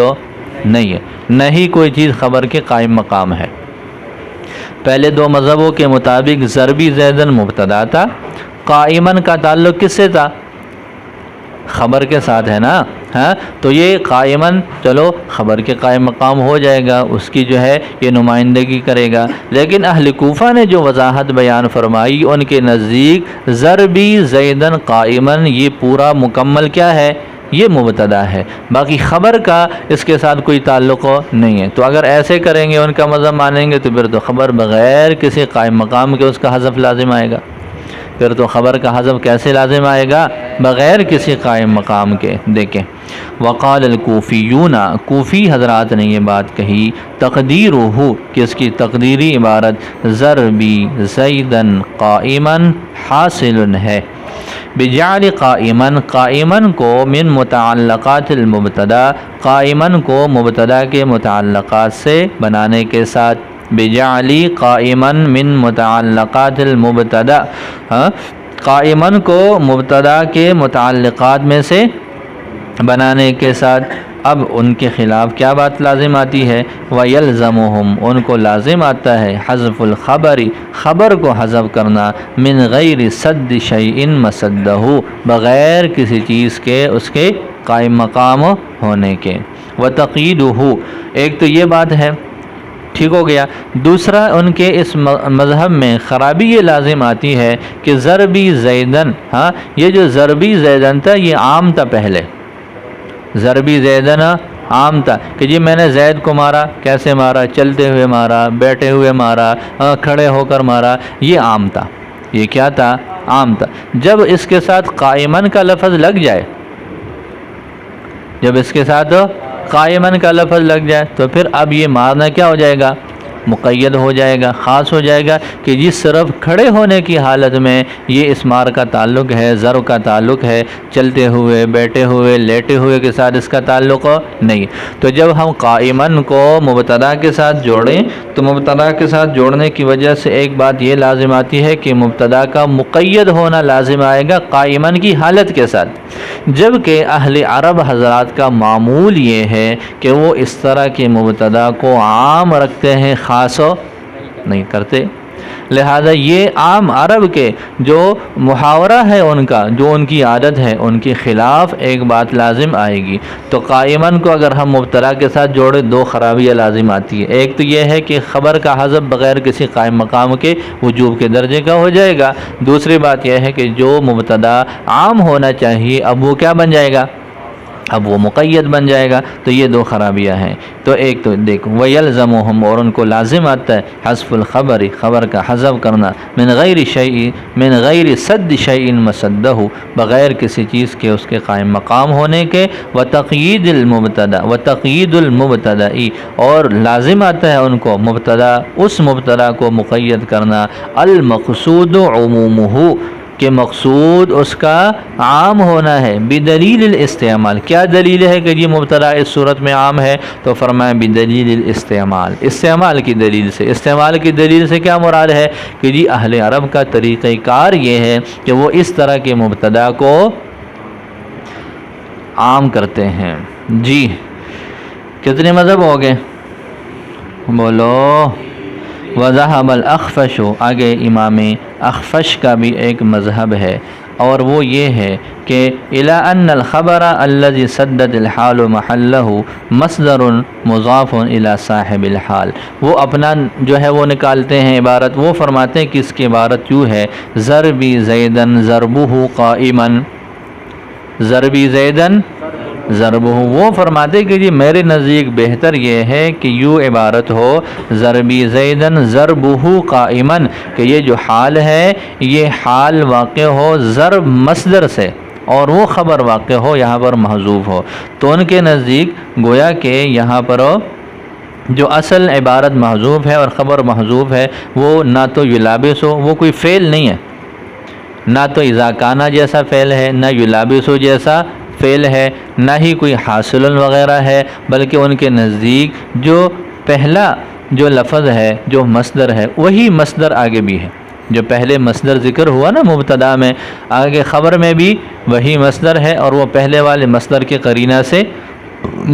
نہیں ہے، نہ ہی کوئی چیز خبر کے قائم مقام ہے۔ پہلے 2 مذہبوں کے مطابق ضربی زیدن مبتدا تھا، قائمن کا تعلق کس سے تھا؟ خبر کے ساتھ ہے نا، ہاں، تو یہ قائمن چلو خبر کے قائم مقام ہو جائے گا، اس کی جو ہے یہ نمائندگی کرے گا، لیکن اہل کوفہ نے جو وضاحت بیان فرمائی ان کے نزدیک ضربی زیدن قائمن یہ پورا مکمل کیا ہے؟ یہ مبتدا ہے، باقی خبر کا اس کے ساتھ کوئی تعلق نہیں ہے۔ تو اگر ایسے کریں گے ان کا مذہب مانیں گے تو پھر تو خبر بغیر کسی قائم مقام کے اس کا حذف لازم آئے گا، پھر تو خبر کا حذف کیسے لازم آئے گا؟ بغیر کسی قائم مقام کے۔ دیکھیں وقال الکوفیون، کوفی حضرات نے یہ بات کہی، تقدیرہ کہ اس کی تقدیری عبارت ضربی زیدن قائمن حاصل ہے، بجعل قائمن، قائمن کو من متعلقات المبتدا، قائمن کو مبتدا کے متعلقات سے بنانے کے ساتھ، بجعلی قائمن من متعلقات المبتدا، قائمن کو مبتدا کے متعلقات میں سے بنانے کے ساتھ اب ان کے خلاف کیا بات لازم آتی ہے؟ وَيَلْزَمُهُمْ، ان کو لازم آتا ہے حذف الخبر، خبر کو حذف کرنا، من غیر سد شیء مسدہ، بغیر کسی چیز کے اس کے قائم مقام ہونے کے، وتقییدہ، ایک تو یہ بات ہے، ٹھیک ہو گیا۔ دوسرا ان کے اس مذہب میں خرابی یہ لازم آتی ہے کہ ضربی زیدن، ہاں یہ جو ضربی زیدن تھا یہ عام تھا پہلے، ضربی زیدن عام تھا کہ جی میں نے زید کو مارا، کیسے مارا؟ چلتے ہوئے مارا، بیٹھے ہوئے مارا، کھڑے ہو کر مارا، یہ عام تھا، یہ کیا تھا؟ عام تھا۔ جب اس کے ساتھ قائمن کا لفظ لگ جائے، جب اس کے ساتھ قائمن کا لفظ لگ جائے تو پھر اب یہ مارنا کیا ہو جائے گا؟ مقید ہو جائے گا، خاص ہو جائے گا کہ جس صرف کھڑے ہونے کی حالت میں یہ اس مار کا تعلق ہے، ضرب کا تعلق ہے، چلتے ہوئے، بیٹھے ہوئے، لیٹے ہوئے کے ساتھ اس کا تعلق نہیں۔ تو جب ہم قائمن کو مبتدا کے ساتھ جوڑیں تو مبتدا کے ساتھ جوڑنے کی وجہ سے ایک بات یہ لازم آتی ہے کہ مبتدا کا مقید ہونا لازم آئے گا قائمن کی حالت کے ساتھ، جبکہ اہل عرب حضرات کا معمول یہ ہے کہ وہ اس طرح کے مبتدا کو عام رکھتے ہیں، خاص نہیں کرتے۔ لہذا یہ عام عرب کے جو محاورہ ہے ان کا، جو ان کی عادت ہے، ان کے خلاف ایک بات لازم آئے گی۔ تو قائمن کو اگر ہم مبتدا کے ساتھ جوڑے دو خرابیاں لازم آتی ہے، ایک تو یہ ہے کہ خبر کا حذف بغیر کسی قائم مقام کے وجوب کے درجے کا ہو جائے گا، دوسری بات یہ ہے کہ جو مبتدا عام ہونا چاہیے اب وہ کیا بن جائے گا؟ اب وہ مقید بن جائے گا۔ تو یہ دو خرابیاں ہیں۔ تو ایک تو دیکھو وَيَلْزَمُهُمْ، اور ان کو لازم آتا ہے حذف الخبر، خبر کا حذف کرنا، من غیر شیء، من غیر سد شیء مسدہ، بغیر کسی چیز کے اس کے قائم مقام ہونے کے، وتقیید المبتدا، وتقیید المبتدا، اور لازم آتا ہے ان کو مبتدا، اس مبتدا کو مقید کرنا، المقصود عمومہ، کہ مقصود اس کا عام ہونا ہے، بدلیل الاستعمال۔ کیا دلیل ہے کہ یہ مبتدا اس صورت میں عام ہے؟ تو فرمایا بدلیل الاستعمال، استعمال کی دلیل سے۔ استعمال کی دلیل سے کیا مراد ہے؟ کہ جی اہل عرب کا طریقہ کار یہ ہے کہ وہ اس طرح کے مبتدا کو عام کرتے ہیں۔ جی کتنے مذہب ہو گئے؟ بولو۔ وذهب الاخفش، آگے امام اخفش کا بھی ایک مذہب ہے اور وہ یہ ہے کہ الی ان الخبر الذي سدت الحال محلہ مصدر مضاف الی صاحب الحال، وہ اپنا جو ہے وہ نکالتے ہیں عبارت، وہ فرماتے ہیں کہ اس کی عبارت یوں ہے، ضربی زیدن ضربہ قائما، ضربی زیدن ضربہ، وہ فرماتے کہ جی میرے نزدیک بہتر یہ ہے کہ یوں عبارت ہو، ضربی زیدن ضربہ قائما، کہ یہ جو حال ہے یہ حال واقع ہو ضرب مصدر سے اور وہ خبر واقع ہو یہاں پر محذوف ہو۔ تو ان کے نزدیک گویا کہ یہاں پر جو اصل عبارت محذوف ہے اور خبر محذوف ہے، وہ نہ تو یلابس ہو، وہ کوئی فعل نہیں ہے، نہ تو اذا کانا جیسا فعل ہے، نہ یلابس ہو جیسا فعل ہے، نہ ہی کوئی حاصل وغیرہ ہے، بلکہ ان کے نزدیک جو پہلا جو لفظ ہے، جو مصدر ہے، وہی مصدر آگے بھی ہے، جو پہلے مصدر ذکر ہوا نا مبتدا میں، آگے خبر میں بھی وہی مصدر ہے اور وہ پہلے والے مصدر کے قرینہ سے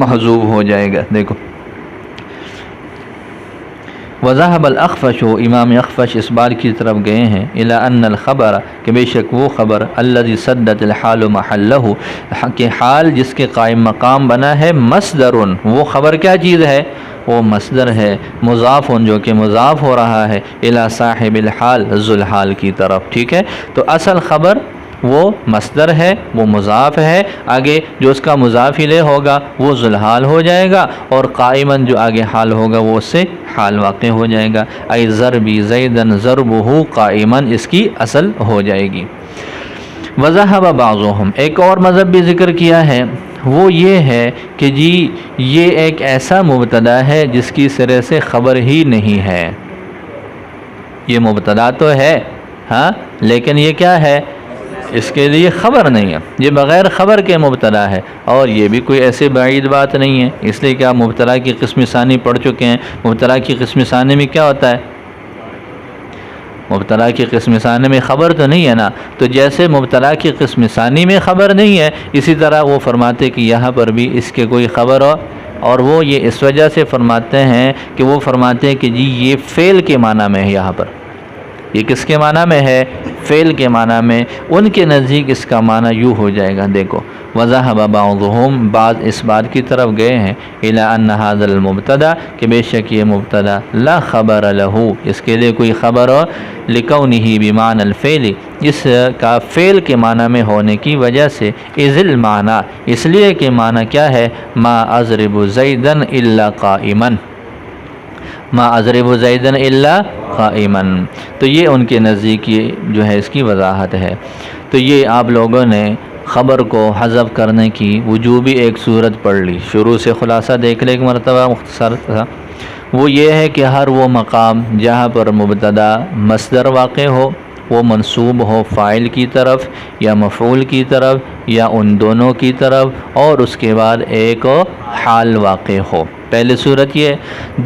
محذوف ہو جائے گا۔ دیکھو وذهب الاخفش، امام اخفش اس بات کی طرف گئے ہیں، الی ان الخبر، کہ بے شک وہ خبر، الذي سدت الحال محلہ، کہ حال جس کے قائم مقام بنا ہے، مصدر، وہ خبر کیا چیز ہے؟ وہ مصدر ہے، مضاف، جو کہ مضاف ہو رہا ہے، الی صاحب الحال، ذو الحال کی طرف، ٹھیک ہے۔ تو اصل خبر وہ مصدر ہے، وہ مضاف ہے، آگے جو اس کا مضاف الیہ ہوگا وہ ذو الحال ہو جائے گا، اور قائمن جو آگے حال ہوگا وہ اس سے حال واقع ہو جائے گا، ای ضربی زیدن ضربہ قائمن، اس کی اصل ہو جائے گی۔ وذهب بعضهم، ایک اور مذہب بھی ذکر کیا ہے، وہ یہ ہے کہ جی یہ ایک ایسا مبتدا ہے جس کی سرے سے خبر ہی نہیں ہے، یہ مبتدا تو ہے ہاں، لیکن یہ کیا ہے؟ اس کے لیے خبر نہیں ہے، یہ بغیر خبر کے مبتدا ہے، اور یہ بھی کوئی ایسے بعید بات نہیں ہے، اس لیے کہ آپ مبتدا کی قسم ثانی پڑھ چکے ہیں۔ مبتدا کی قسم ثانی میں کیا ہوتا ہے؟ مبتدا کی قسم ثانی میں خبر تو نہیں ہے نا، تو جیسے مبتدا کی قسم ثانی میں خبر نہیں ہے، اسی طرح وہ فرماتے کہ یہاں پر بھی اس کے کوئی خبر ہو، اور وہ یہ اس وجہ سے فرماتے ہیں کہ وہ فرماتے ہیں کہ جی یہ فعل کے معنی میں ہے، یہاں پر یہ کس کے معنی میں ہے؟ فعل کے معنی میں۔ ان کے نزدیک اس کا معنی یوں ہو جائے گا، دیکھو وَذَهَبَ بَعْضُهُمْ، بعض اس بات کی طرف گئے ہیں، إِلَىٰ أَنَّ هَذَا الْمُبْتَدَى کہ بے شک یہ مبتدا لا خبر له اس کے لیے کوئی خبر ہو، لِكَوْنِهِ بِمَعْنَى الْفِعْلِ اس کا فعل کے معنی میں ہونے کی وجہ سے، إِذِ الْمَعْنَى اس لیے کہ معنی کیا ہے؟ مَا أَضْرِبُ زَيْدًا إِلَّا قَائِمًا، ما اضرب زیدن الا قائما، تو یہ ان کے نزدیک یہ جو ہے اس کی وضاحت ہے۔ تو یہ آپ لوگوں نے خبر کو حذف کرنے کی وجوبی ایک صورت پڑھ لی، شروع سے خلاصہ دیکھ لیں ایک مرتبہ مختصر تھا، وہ یہ ہے کہ ہر وہ مقام جہاں پر مبتدا مصدر واقع ہو، وہ منصوب ہو فاعل کی طرف یا مفعول کی طرف یا ان دونوں کی طرف، اور اس کے بعد ایک حال واقع ہو۔ پہلی صورت یہ،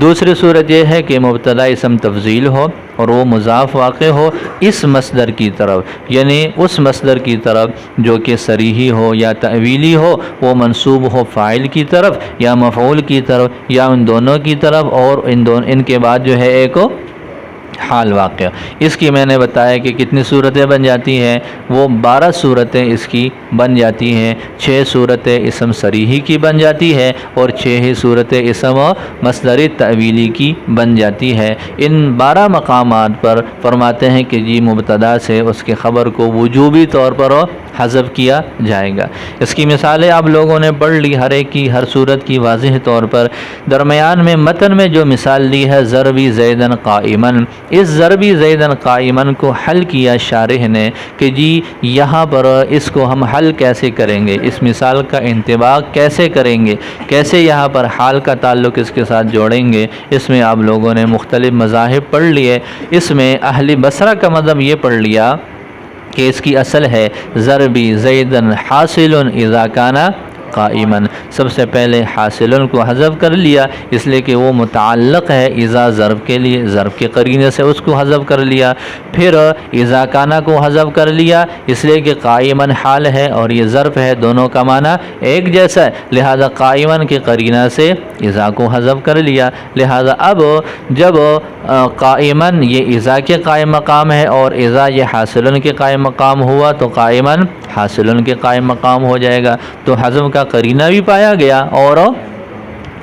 دوسری صورت یہ ہے کہ مبتدا اسم تفضیل ہو اور وہ مضاف واقع ہو اس مصدر کی طرف، یعنی اس مصدر کی طرف جو کہ صریحی ہو یا تعویلی ہو، وہ منصوب ہو فاعل کی طرف یا مفعول کی طرف یا ان دونوں کی طرف، اور ان کے بعد جو ہے ایک حال واقع۔ اس کی میں نے بتایا کہ کتنی صورتیں بن جاتی ہیں، وہ 12 صورتیں اس کی بن جاتی ہیں، 6 صورتیں اسم صریحی کی بن جاتی ہے اور 6 ہی صورتیں اسم مصدر تعویلی کی بن جاتی ہے۔ ان 12 مقامات پر فرماتے ہیں کہ جی مبتدا سے اس کے خبر کو وجوبی طور پر حذف کیا جائے گا۔ اس کی مثالیں آپ لوگوں نے پڑھ لی، ہر ایک کی ہر صورت کی واضح طور پر۔ درمیان میں متن میں جو مثال دی ہے ضربی زیدن قائمن، اس ضربی زیدن قائمن کو حل کیا شارح نے کہ جی یہاں پر اس کو ہم حل کیسے کریں گے، اس مثال کا انطباق کیسے کریں گے، کیسے یہاں پر حال کا تعلق اس کے ساتھ جوڑیں گے۔ اس میں آپ لوگوں نے مختلف مذاہب پڑھ لیے۔ اس میں اہل بصرہ کا مذہب یہ پڑھ لیا کہ اس کی اصل ہے ضربی زیدن حاصل اذا کان قائما، سب سے پہلے حاصل کو حذف کر لیا اس لیے کہ وہ متعلق ہے اذا ضرب کے لیے، ضرب کے قرینے سے اس کو حذف کر لیا۔ پھر اذا کانا کو حذف کر لیا اس لیے کہ قائما حال ہے اور یہ ظرف ہے، دونوں کا معنی ایک جیسا ہے، لہذا قائما کے قرینہ سے اذا کو حذف کر لیا۔ لہذا اب جب قائما یہ اذا کے قائم مقام ہے اور اذا یہ حاصل کے قائم مقام ہوا تو قائما حاصل کے قائم مقام ہو جائے گا، تو حذف کا قرینہ بھی پایا گیا اور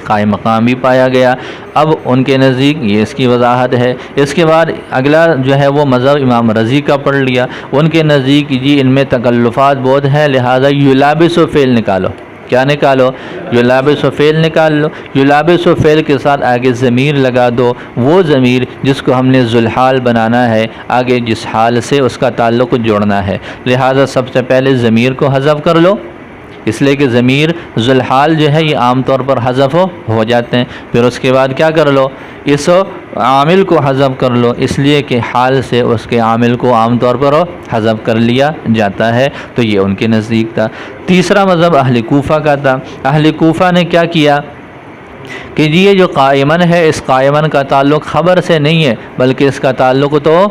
قائم مقام بھی پایا گیا۔ اب ان کے نزدیک یہ اس کی وضاحت ہے۔ اس کے بعد اگلا جو ہے وہ مذہب امام رضی کا پڑھ لیا۔ ان کے نزدیک جی ان میں تکلفات بہت ہیں، لہذا یلابس و فعل نکالو۔ کیا نکالو؟ یلابس و فعل نکال لو۔ یلابس و فعل کے ساتھ آگے ضمیر لگا دو، وہ ضمیر جس کو ہم نے ذوالحال بنانا ہے، آگے جس حال سے اس کا تعلق جوڑنا ہے، لہذا سب سے پہلے ضمیر کو حذف کر لو، اس لیے کہ ضمیر ذوالحال جو ہے یہ عام طور پر حذف ہو جاتے ہیں۔ پھر اس کے بعد کیا کر لو؟ اس عامل کو حذف کر لو، اس لیے کہ حال سے اس کے عامل کو عام طور پر حذف کر لیا جاتا ہے، تو یہ ان کے نزدیک تھا۔ تیسرا مذہب اہل کوفہ کا تھا۔ اہل کوفہ نے کیا کیا کہ جی یہ جو قائمن ہے، اس قائمن کا تعلق خبر سے نہیں ہے بلکہ اس کا تعلق تو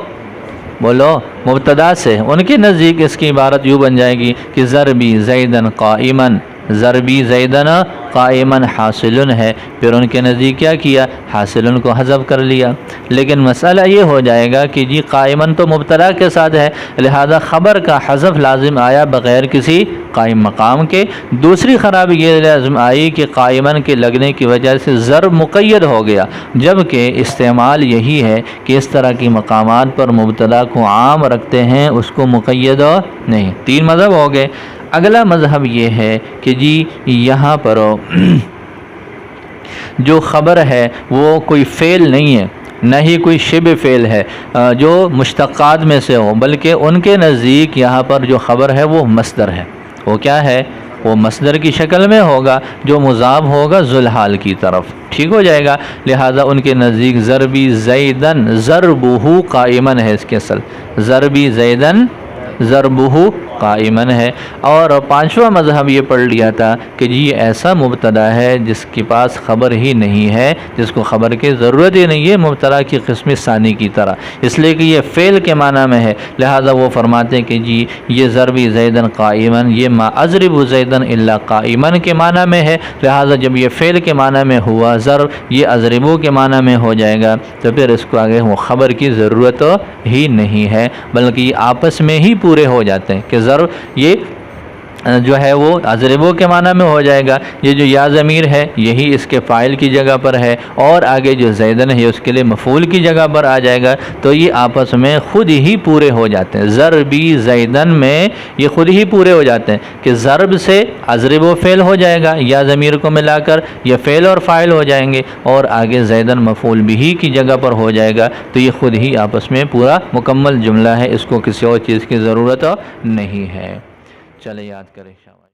بولو مبتدا سے۔ ان کے نزدیک اس کی عبارت یوں بن جائے گی کہ ضربی زیدن قائمن، ضربی زیدن قائمن حاصل ہے، پھر ان کے نزدیک کیا کیا؟ حاصل کو حذف کر لیا۔ لیکن مسئلہ یہ ہو جائے گا کہ جی قائمن تو مبتدا کے ساتھ ہے، لہذا خبر کا حذف لازم آیا بغیر کسی قائم مقام کے۔ دوسری خرابی یہ لازم آئی کہ قائمن کے لگنے کی وجہ سے ضرب مقید ہو گیا، جبکہ استعمال یہی ہے کہ اس طرح کی مقامات پر مبتدا کو عام رکھتے ہیں، اس کو مقید نہیں۔ 3 مذہب ہو گئے۔ اگلا مذہب یہ ہے کہ جی یہاں پر جو خبر ہے وہ کوئی فعل نہیں ہے، نہ ہی کوئی شبہ فعل ہے جو مشتقات میں سے ہو، بلکہ ان کے نزدیک یہاں پر جو خبر ہے وہ مصدر ہے۔ وہ کیا ہے؟ وہ مصدر کی شکل میں ہوگا جو مضاف ہوگا ذوالحال کی طرف، ٹھیک ہو جائے گا۔ لہذا ان کے نزدیک ضربی زیدن ضربہ قائمن ہے، اس کے اصل ضربی زیدن ضربہ قائمن ہے۔ اور پانچواں مذہب یہ پڑھ لیا تھا کہ جی یہ ایسا مبتدا ہے جس کے پاس خبر ہی نہیں ہے، جس کو خبر کی ضرورت ہی نہیں ہے، مبتدا کی قسم ثانی کی طرح، اس لیے کہ یہ فعل کے معنی میں ہے، لہذا وہ فرماتے ہیں کہ جی یہ ضربی زیدن قائمن، یہ ما اضرب زیدن الا قائمن کے معنی میں ہے، لہذا جب یہ فعل کے معنی میں ہوا ضرب، یہ اضربو کے معنی میں ہو جائے گا، تو پھر اس کو آگے وہ خبر کی ضرورت ہی نہیں ہے، بلکہ یہ آپس میں ہی پورے ہو جاتے ہیں کہ ضرب یہ جو ہے وہ اضربو کے معنی میں ہو جائے گا، یہ جو یا ضمیر ہے یہی اس کے فاعل کی جگہ پر ہے، اور آگے جو زیدن ہے اس کے لیے مفعول کی جگہ پر آ جائے گا، تو یہ آپس میں خود ہی پورے ہو جاتے ہیں۔ ضربی زیدن میں یہ خود ہی پورے ہو جاتے ہیں کہ ضرب سے اضربو فعل ہو جائے گا، یا ضمیر کو ملا کر یہ فعل اور فاعل ہو جائیں گے، اور آگے زیدن مفعول بھی کی جگہ پر ہو جائے گا، تو یہ خود ہی آپس میں پورا مکمل جملہ ہے، اس کو کسی اور چیز کی ضرورت نہیں ہے۔ چلے یاد کریں۔